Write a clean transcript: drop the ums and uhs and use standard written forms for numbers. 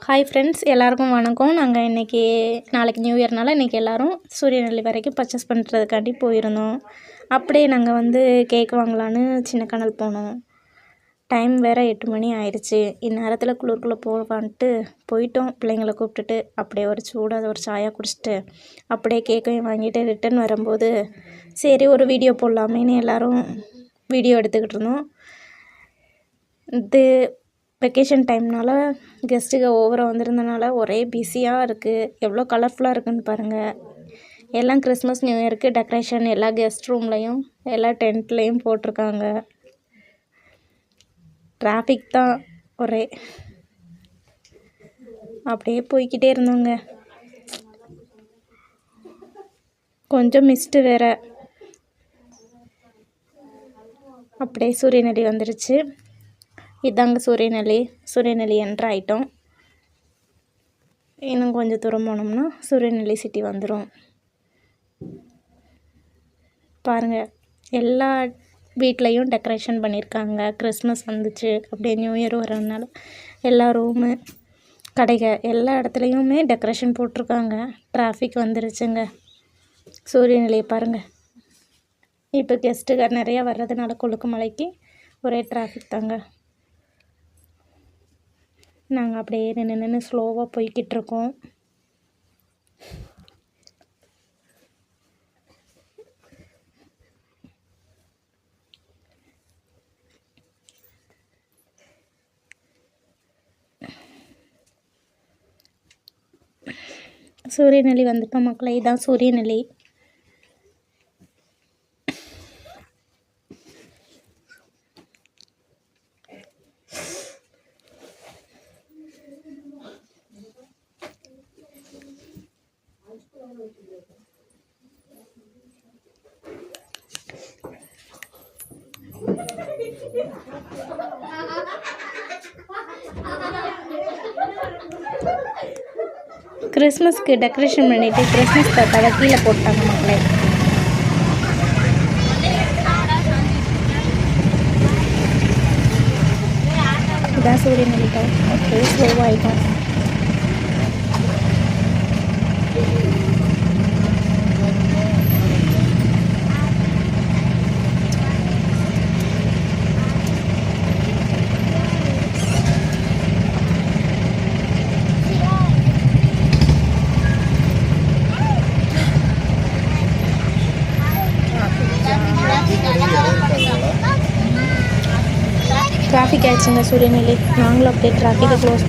Hi friends, எல்லாருக்கும் வணக்கம். நாங்கள் நாளைக்கு நியூ இயர்னால இன்றைக்கி எல்லோரும் சூரியநெல்லி வரைக்கும் பர்ச்சேஸ் பண்ணுறதுக்காண்டி போயிருந்தோம். அப்படியே நாங்கள் கேக் வாங்கலான்னு சின்னக்கனல் போனோம். டைம் வேறு 8 மணி ஆயிடுச்சு. இந்நேரத்தில் குளிர்க்குள்ளே போவான்ட்டு போயிட்டோம். பிள்ளைங்களை கூப்பிட்டுட்டு அப்படியே ஒரு சூடாக ஒரு சாயா குடிச்சிட்டு அப்படியே கேக்கையும் வாங்கிட்டு ரிட்டன் வரும்போது சரி ஒரு வீடியோ போடலாமேன்னு எல்லோரும் வீடியோ எடுத்துக்கிட்டு இருந்தோம். இது வெக்கேஷன் டைம்னால கெஸ்ட்டுங்க ஓவராக வந்திருந்தனால ஒரே பிஸியாக இருக்குது. எவ்வளோ கலர்ஃபுல்லாக இருக்குதுன்னு பாருங்கள். எல்லாம் கிறிஸ்மஸ் நியூ இயருக்கு டெக்கரேஷன் எல்லா கெஸ்ட் ரூம்லேயும் எல்லா டென்ட்லேயும் போட்டிருக்காங்க. டிராஃபிக் தான் ஒரே. அப்படியே போய்கிட்டே இருந்தோங்க. கொஞ்சம் மிஸ்ட்டு வேறு. அப்படியே சூரியநெல்லி வந்துருச்சு. இதாங்க சூரியநெல்லி என்ட்ரு ஆகிட்டோம். இன்னும் கொஞ்சம் தூரம் போனோம்னா சூரியநெல்லி சிட்டி வந்துடும். பாருங்கள், எல்லா வீட்லேயும் டெக்கரேஷன் பண்ணியிருக்காங்க. கிறிஸ்மஸ் வந்துச்சு, அப்படியே நியூ இயர் வரதுனால எல்லா ரூமு கடைகள் எல்லா இடத்துலையுமே டெக்கரேஷன் போட்டிருக்காங்க. டிராஃபிக் வந்துருச்சுங்க. சூரியநெல்லியை பாருங்கள். இப்போ கெஸ்ட்டுங்க நிறையா வர்றதுனால கொழுக்குமலைக்கு ஒரே டிராஃபிக் தாங்க. நாங்கள் அப்படியே நின்று ஸ்லோவாக போய்கிட்டு இருக்கோம். சூரியநெல்லி வந்துட்டோம் மக்களே. இதுதான் சூரியநெல்லி. கிறிஸ்மஸ்க்கு டெக்கரேஷன் பண்ணிவிட்டு கிறிஸ்மஸ் தாத்தாவை கீழே போட்டாங்க மக்களே. இதான் சூரியநெல்லி தான். அப்படியே ஸ்லோவாகிட்டோம். டிராஃபிக் ஆயிடுச்சுங்க சூரியநெல்லி. நாங்களும் அப்படியே டிராஃபிக்கை க்ளோஸ்